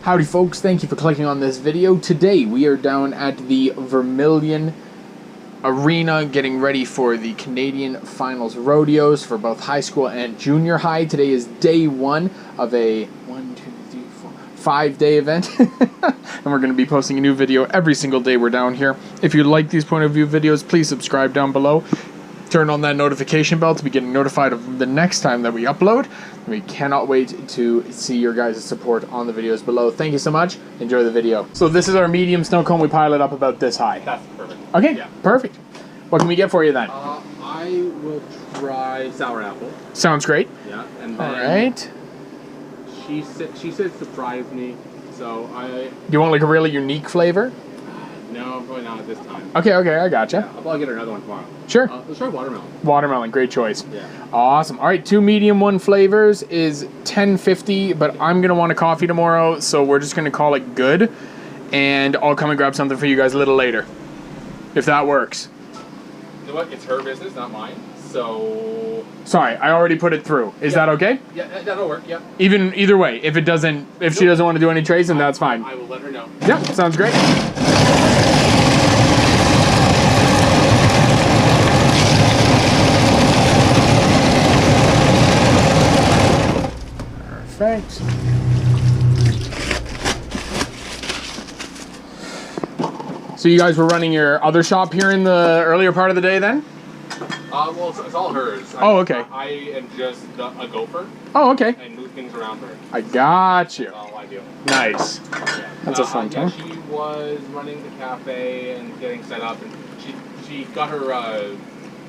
Howdy folks, thank you for clicking on this video. Today we are down at the Vermilion Arena getting ready for the Canadian Finals Rodeos for both high school and junior high. Today is day one of a 5-day event and we're going to be posting a new video every single day we're down here. If you like these point of view videos, please subscribe down below. Turn on that notification bell to be getting notified of the next time that we upload. We cannot wait to see your guys' support on the videos below. Thank you so much. Enjoy the video. So this is our medium snow cone. We pile it up about this high. That's perfect. Okay, yeah. Perfect. What can we get for you then? I will try sour apple. Sounds great. Yeah, and then all right. She said surprise me, so I... Do you want like a really unique flavor? No, probably not at this time. Okay, I gotcha. Yeah, I'll probably get another one tomorrow. Sure. Let's try watermelon. Watermelon, great choice. Yeah. Awesome. All right, 2 medium one flavors is $10.50, but I'm going to want a coffee tomorrow, so we're just going to call it good, and I'll come and grab something for you guys a little later, if that works. You know what? It's her business, not mine, so... Sorry, I already put it through. Is that okay? Yeah, that'll work, yeah. Either way, if she doesn't want to do any trades, then that's fine. I will let her know. Yeah, sounds great. Perfect. So you guys were running your other shop here in the earlier part of the day then? Well, it's all hers. Oh, okay. I am just a gopher. Oh, okay. And move things around her. I got you. That's all I do. Nice. Yeah. That's a fun time. She was running the cafe and getting set up, and she got her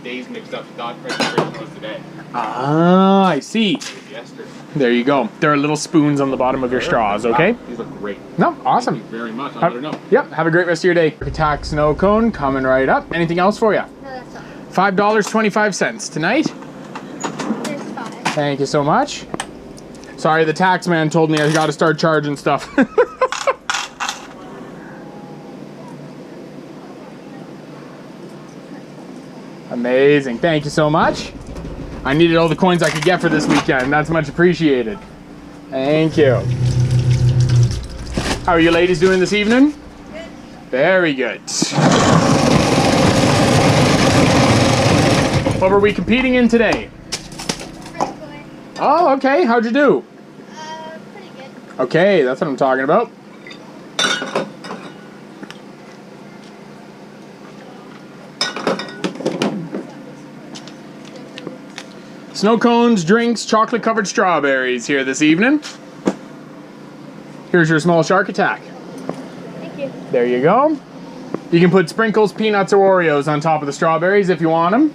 days mixed up. She thought registration was today. Ah, I see. It was yesterday. There you go. There are little spoons on the bottom of your straws, okay? Wow, these look great. No, awesome. Thank you very much. I'll let her know. Yep, have a great rest of your day. Attack snow cone coming right up. Anything else for you? No, that's all. $5.25 tonight. There's 5. Thank you so much. Sorry, the tax man told me I got to start charging stuff. Amazing. Thank you so much. I needed all the coins I could get for this weekend. That's much appreciated. Thank you. How are you ladies doing this evening? Good. Very good. What were we competing in today? High school. Oh, okay. How'd you do? Pretty good. Okay, that's what I'm talking about. Snow cones, drinks, chocolate-covered strawberries here this evening. Here's your small shark attack. Thank you. There you go. You can put sprinkles, peanuts, or Oreos on top of the strawberries if you want them.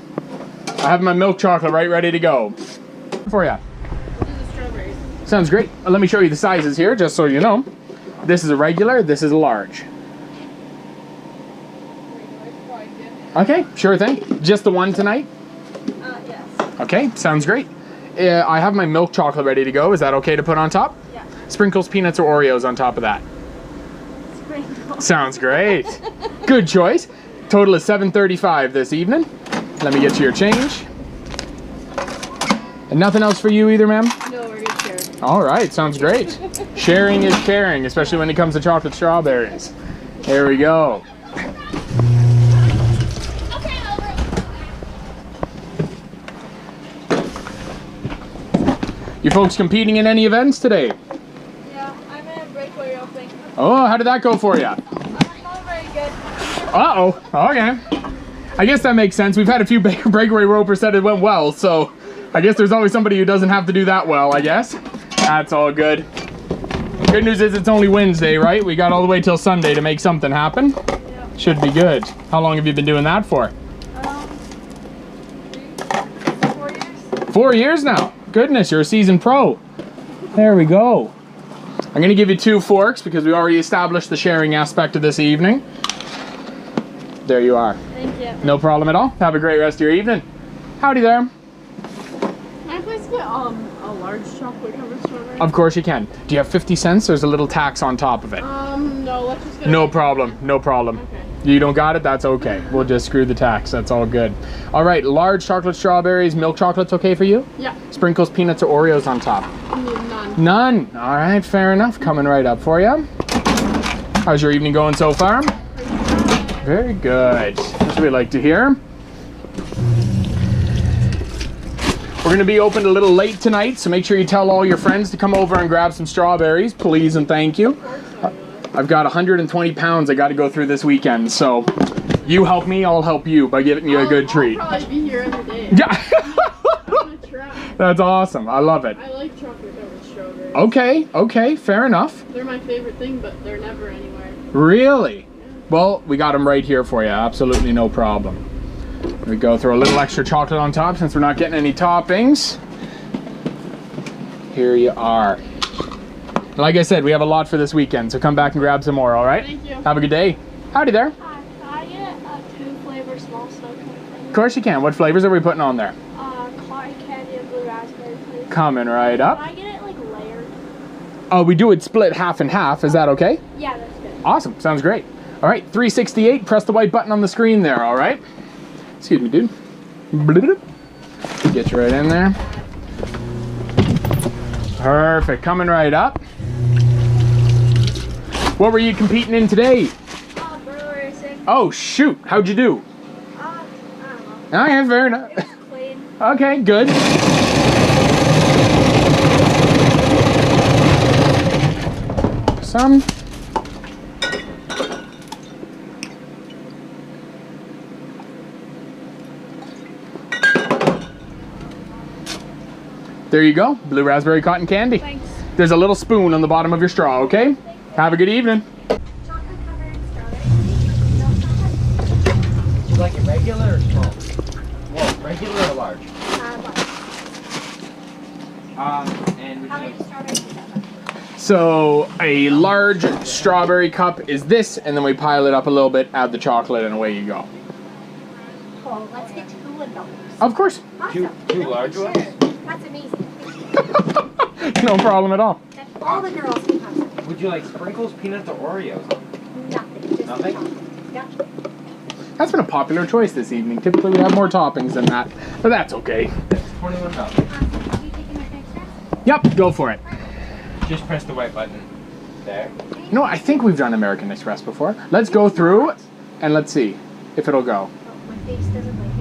I have my milk chocolate right ready to go. For ya. We'll do the strawberries. Sounds great. Let me show you the sizes here, just so you know. This is a regular, this is a large. Okay, sure thing. Just the one tonight? Yes. Okay, sounds great. I have my milk chocolate ready to go. Is that okay to put on top? Yeah. Sprinkles, peanuts, or Oreos on top of that. Sprinkles. Sounds great. Good choice. Total is $7.35 this evening. Let me get you your change. And nothing else for you either, ma'am? No, we're good sharing. All right, sounds great. Sharing is caring, especially when it comes to chocolate strawberries. There we go. You folks competing in any events today? Yeah, I'm in a breakaway rope thing. Oh, how did that go for you? I'm not very good. Uh-oh, okay. I guess that makes sense. We've had a few breakaway ropers said it went well, so I guess there's always somebody who doesn't have to do that well, I guess. That's all good. Good news is it's only Wednesday, right? We got all the way till Sunday to make something happen. Yeah. Should be good. How long have you been doing that for? 4 years. 4 years now. Goodness, you're a seasoned pro. There we go. I'm going to give you 2 forks because we already established the sharing aspect of this evening. There you are. Thank you. No problem at all. Have a great rest of your evening. Howdy there. Can I please get a large chocolate covered strawberry? Of course you can. Do you have 50 cents? There's a little tax on top of it. No, let's just get No problem. No problem. Okay. You don't got it? That's okay. We'll just screw the tax. That's all good. All right, large chocolate strawberries. Milk chocolate's okay for you? Yeah. Sprinkles, peanuts, or Oreos on top? None. None. All right, fair enough. Coming right up for you. How's your evening going so far? Very good. That's what we like to hear. We're going to be open a little late tonight, so make sure you tell all your friends to come over and grab some strawberries, please and thank you. I've got 120 pounds I got to go through this weekend, so you help me, I'll help you by giving you a good treat. I'll probably be here in the day. Yeah. I'm gonna try. That's awesome. I love it. I like chocolate covered strawberries. Okay, fair enough. They're my favorite thing, but they're never anywhere. Really? Well, we got them right here for you. Absolutely no problem. We go throw a little extra chocolate on top since we're not getting any toppings. Here you are. Like I said, we have a lot for this weekend, so come back and grab some more, all right? Thank you. Have a good day. Howdy there. Hi, can I get a 2-flavor small snow cone? Of course you can. What flavors are we putting on there? Cotton candy and blue raspberry, please. Coming right up. Can I get it like layered? Oh, we do it split half and half. Is that okay? Yeah, that's good. Awesome. Sounds great. All right, 368. Press the white button on the screen there, all right? Excuse me, dude. Get you right in there. Perfect. Coming right up. What were you competing in today? Burrow racing. Oh, shoot. How'd you do? I don't know. Oh, yeah, fair enough. It was clean. Okay, good. Some. There you go. Blue raspberry cotton candy. Thanks. There's a little spoon on the bottom of your straw, okay? Have a good evening. Chocolate covered strawberries. No chocolate. Would you like it regular or small? Well, regular or large? And would you How like many strawberries is that? So a large strawberry cup is this, and then we pile it up a little bit, add the chocolate, and away you go. Cool. Let's get 2 of those. Of course. two large ones? That's amazing. No problem at all. All the girls can have some. Would you like sprinkles, peanuts, or Oreos? Nothing. Just Nothing? chocolate. Yep. That's been a popular choice this evening. Typically we have more toppings than that, but that's okay. That's $21. Have you taken my extra? Yep, go for it. Just press the white button. There. You know, I think we've done American Express before. Let's go through and let's see if it'll go. Oh, my face doesn't like it.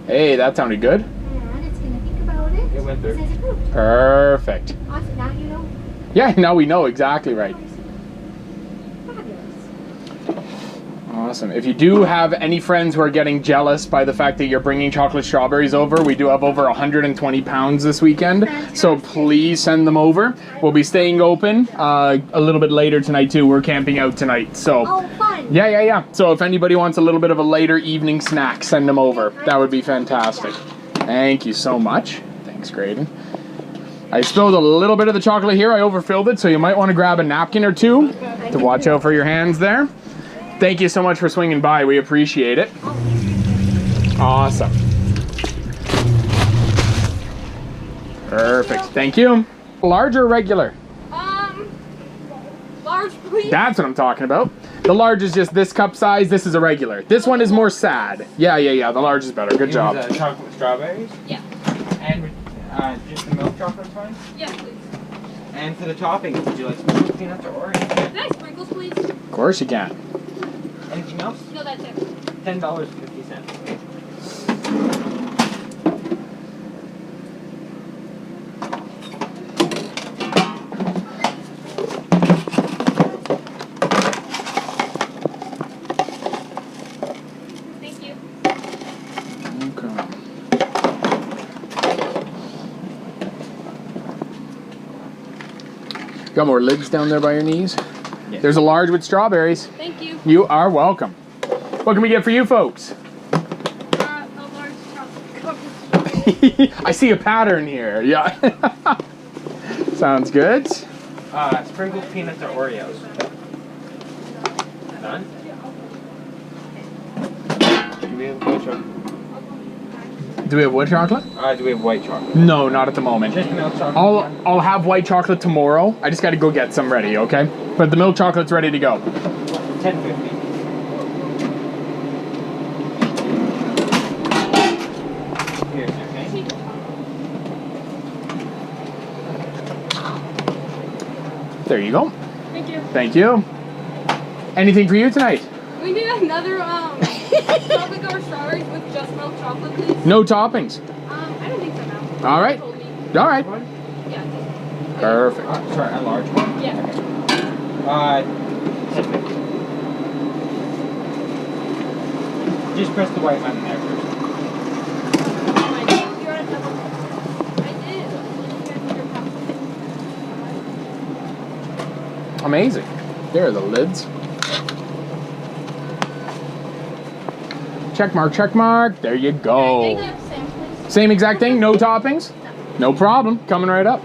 Hey, that sounded good. And it's gonna think about it. It went through. It says approved. Perfect. Awesome. Now you know. Yeah, now we know exactly right. Fabulous. Awesome. If you do have any friends who are getting jealous by the fact that you're bringing chocolate strawberries over, we do have over 120 pounds this weekend, so please send them over. We'll be staying open a little bit later tonight too. We're camping out tonight, so Oh, fun. yeah. So if anybody wants a little bit of a later evening snack, send them over. That would be fantastic. Thank you so much. Thanks, Graydon. I spilled a little bit of the chocolate here. I overfilled it, so you might want to grab a napkin or two to watch out for your hands there. Thank you so much for swinging by. We appreciate it. Awesome. Perfect. Thank you. Large or regular? Large, please. That's what I'm talking about. The large is just this cup size. This is a regular. This one is more sad. Yeah. The large is better. Good job. Use, chocolate strawberries? Yeah. And just the milk chocolate fine? Yeah, please. And for the toppings, would you like sprinkles, peanuts, or Oreos? Can I sprinkles, please? Of course you can. Anything else? No, that's it. $10.50. Thank you. Okay. Got more lids down there by your knees? Yeah. There's a large with strawberries. Thank you. You are welcome. What can we get for you folks? A large chocolate. I see a pattern here. Yeah. Sounds good. Sprinkles, peanuts, or Oreos? None? Do we have a chocolate? Do we have white chocolate? Do we have white chocolate? No, not at the moment. Just milk chocolate. I'll have white chocolate tomorrow. I just got to go get some ready, okay? But the milk chocolate's ready to go. $10.50. Here's your thing. There you go. Thank you. Thank you. Anything for you tonight? We need another chocolate covered strawberries with just milk chocolate, please. No toppings. I don't think so now. All right. Told me. All right. Yeah. Perfect. Sorry, a large one? Yeah. $10.50. Just press the white button there first. I did. Amazing. There are the lids. Check mark, check mark. There you go. Same exact thing, no toppings? No problem. Coming right up.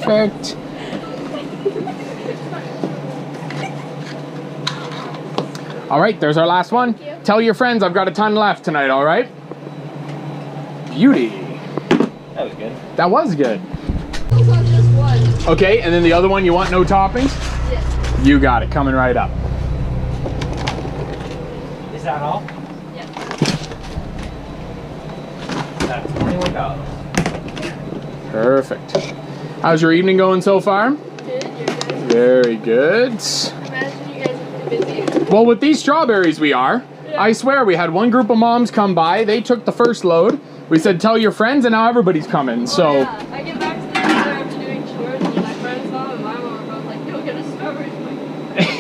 Perfect. All right, there's our last one. Tell your friends I've got a ton left tonight, all right? Beauty. That was good. That was good. Those on just one. Okay, and then the other one, you want no toppings? Yes. You got it, coming right up. Is that all? Yeah. That's $21. Perfect. How's your evening going so far? Good. You're good. Very good. Imagine you guys are busy. Well, with these strawberries we are. Yeah. I swear, we had one group of moms come by. They took the first load. We said, tell your friends, and now everybody's coming. So, Oh, yeah. I get back to the house after doing chores, and my friends saw and my mom was like, go get a strawberry. I'm like,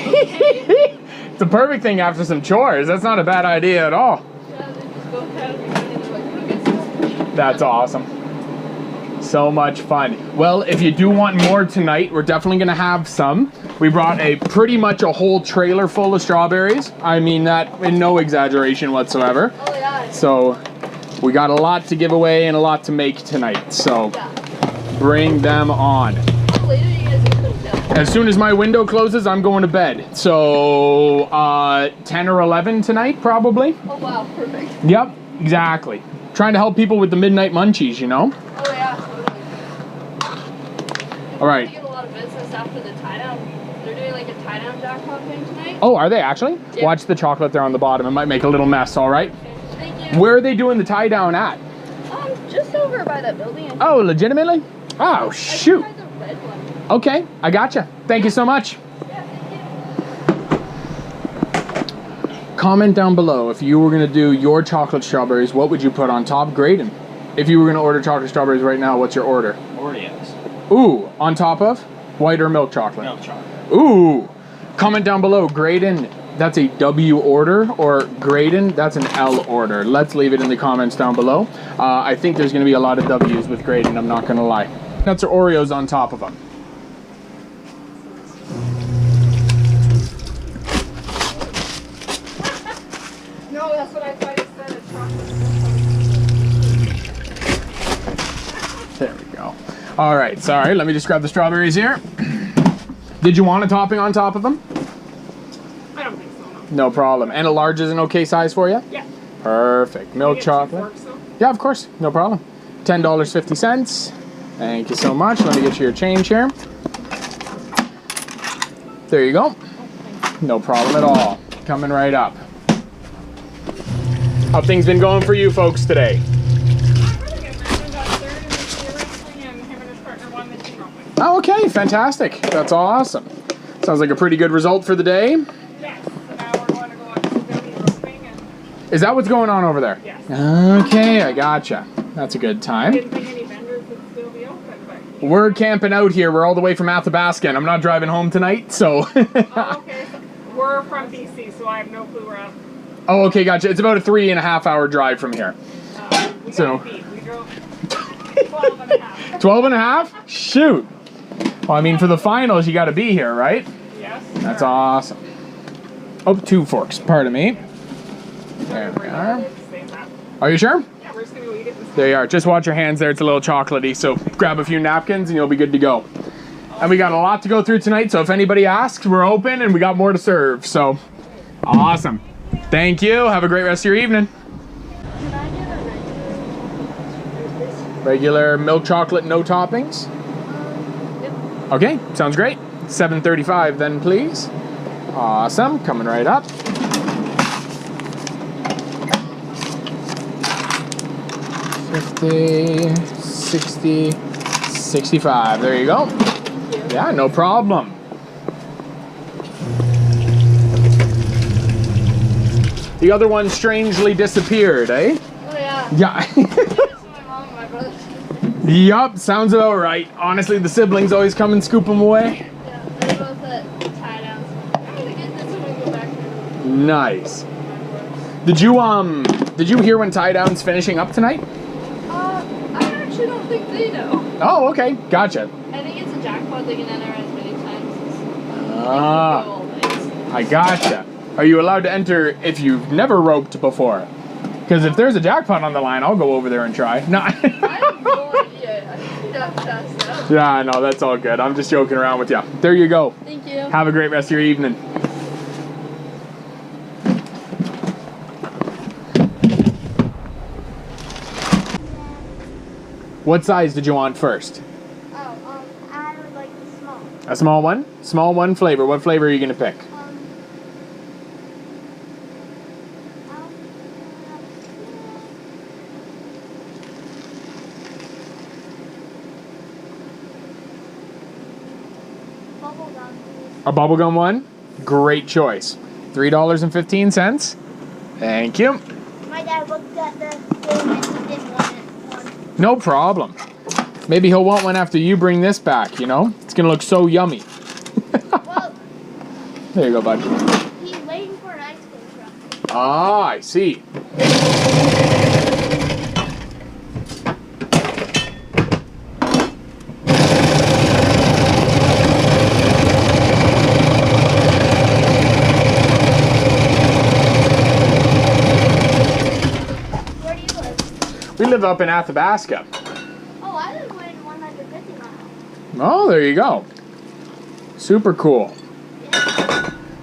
okay. it's a perfect thing after some chores. That's not a bad idea at all. Yeah, they just go ahead and they're like, go get strawberries. That's awesome. So much fun. Well, if you do want more tonight, we're definitely going to have some. We brought pretty much a whole trailer full of strawberries. I mean that in no exaggeration whatsoever. Oh, yeah. So we got a lot to give away and a lot to make tonight. So Yeah. bring them on. How late are you guys open till? As soon as my window closes, I'm going to bed. So 10 or 11 tonight, probably. Oh, wow. Perfect. Yep, exactly. Trying to help people with the midnight munchies, you know? Oh, yeah. Totally. All right. You get a lot of business after the tie-down. They're doing like a tie-down jackpot thing tonight. Oh, are they actually? Yeah. Watch the chocolate there on the bottom. It might make a little mess, all right? Okay. Thank you. Where are they doing the tie down at? Just over by that building. Oh, legitimately? Oh, shoot. I tried the red one. Okay, I gotcha. Thank you so much. Yeah, thank you. Comment down below if you were going to do your chocolate strawberries, what would you put on top? Graydon. If you were going to order chocolate strawberries right now, what's your order? Oreos. Ooh, on top of? White or milk chocolate? Milk chocolate. Ooh. Comment down below, Graydon, that's a W order, or Graydon, that's an L order. Let's leave it in the comments down below. I think there's going to be a lot of W's with Graydon, I'm not going to lie. Nuts or Oreos on top of them. No, that's what I tried instead of chocolate. There we go. All right, sorry, let me just grab the strawberries here. Did you want a topping on top of them? I don't think so, no. No problem. And a large is an okay size for you? Yeah. Perfect. Milk chocolate. Yeah, of course. No problem. $10.50. Thank you so much. Let me get you your change here. There you go. No problem at all. Coming right up. How things been going for you folks today? Oh, okay. Fantastic. That's awesome. Sounds like a pretty good result for the day. Yes. So now we're going to go to the roping and... Is that what's going on over there? Yes. Okay, I gotcha. That's a good time. I didn't think any vendors would still be open, but... We're camping out here. We're all the way from Athabasca, and I'm not driving home tonight, so... Oh, okay. So we're from BC, so I have no clue where I'm... Oh, okay, gotcha. It's about a 3.5 hour drive from here. We So- got beat. We drove 12 and a half. 12 and a half? Shoot. Well, I mean, for the finals, you got to be here, right? Yes. That's awesome. Oh, 2 forks. Pardon me. There we are. Are you sure? Yeah, we're worst thing we get. There you are. Just watch your hands there. It's a little chocolatey. So grab a few napkins and you'll be good to go. And we got a lot to go through tonight. So if anybody asks, we're open and we got more to serve. So awesome. Thank you. Have a great rest of your evening. Can I get a regular? Regular milk chocolate, no toppings. Yep. Okay, sounds great. 7:35 then, please. Awesome. Coming right up. $50, $60, $65. There you go. Yeah, no problem. The other one strangely disappeared, eh? Oh yeah. Yeah. It's my mom and my brother. Yup, sounds about right. Honestly, the siblings always come and scoop them away. Yeah, they're both at tie downs. I'm gonna get this when we go back to Nice. Did you hear when tie down's finishing up tonight? I actually don't think they know. Oh, okay. Gotcha. I think it's a jackpot they can enter as many times as Ah, they can go all I gotcha. Are you allowed to enter if you've never roped before? Because if there's a jackpot on the line, I'll go over there and try. No. I have no idea. I think that passed out. Yeah, no, that's all good. I'm just joking around with you. There you go. Thank you. Have a great rest of your evening. What size did you want first? Oh, I would like the small. A small one? Small one flavor. What flavor are you going to pick? Bubblegum, please. A bubblegum one? Great choice. $3.15. Thank you. My dad looked at the thing and he didn't want one. No problem. Maybe he'll want one after you bring this back, you know? It's going to look so yummy. Well, There you go, bud. he's waiting for an ice cream truck. Ah, I see. Where do you live? We live up in Athabasca. Oh, I live in 150 miles. Oh, there you go. Super cool.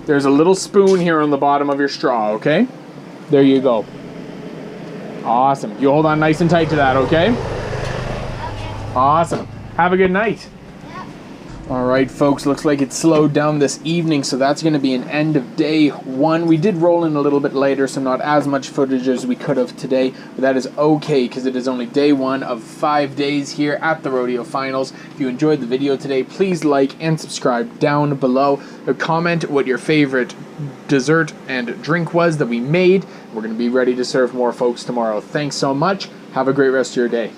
There's a little spoon here on the bottom of your straw, okay? There you go. Awesome. You hold on nice and tight to that, okay? Okay. Awesome. Have a good night. Yep. All right, folks, looks like it slowed down this evening, so that's going to be an end of day one. We did roll in a little bit later, so not as much footage as we could have today, but that is okay because it is only day one of 5 days here at the Rodeo Finals. If you enjoyed the video today, please like and subscribe down below. Comment what your favorite dessert and drink was that we made. We're going to be ready to serve more folks tomorrow. Thanks so much. Have a great rest of your day.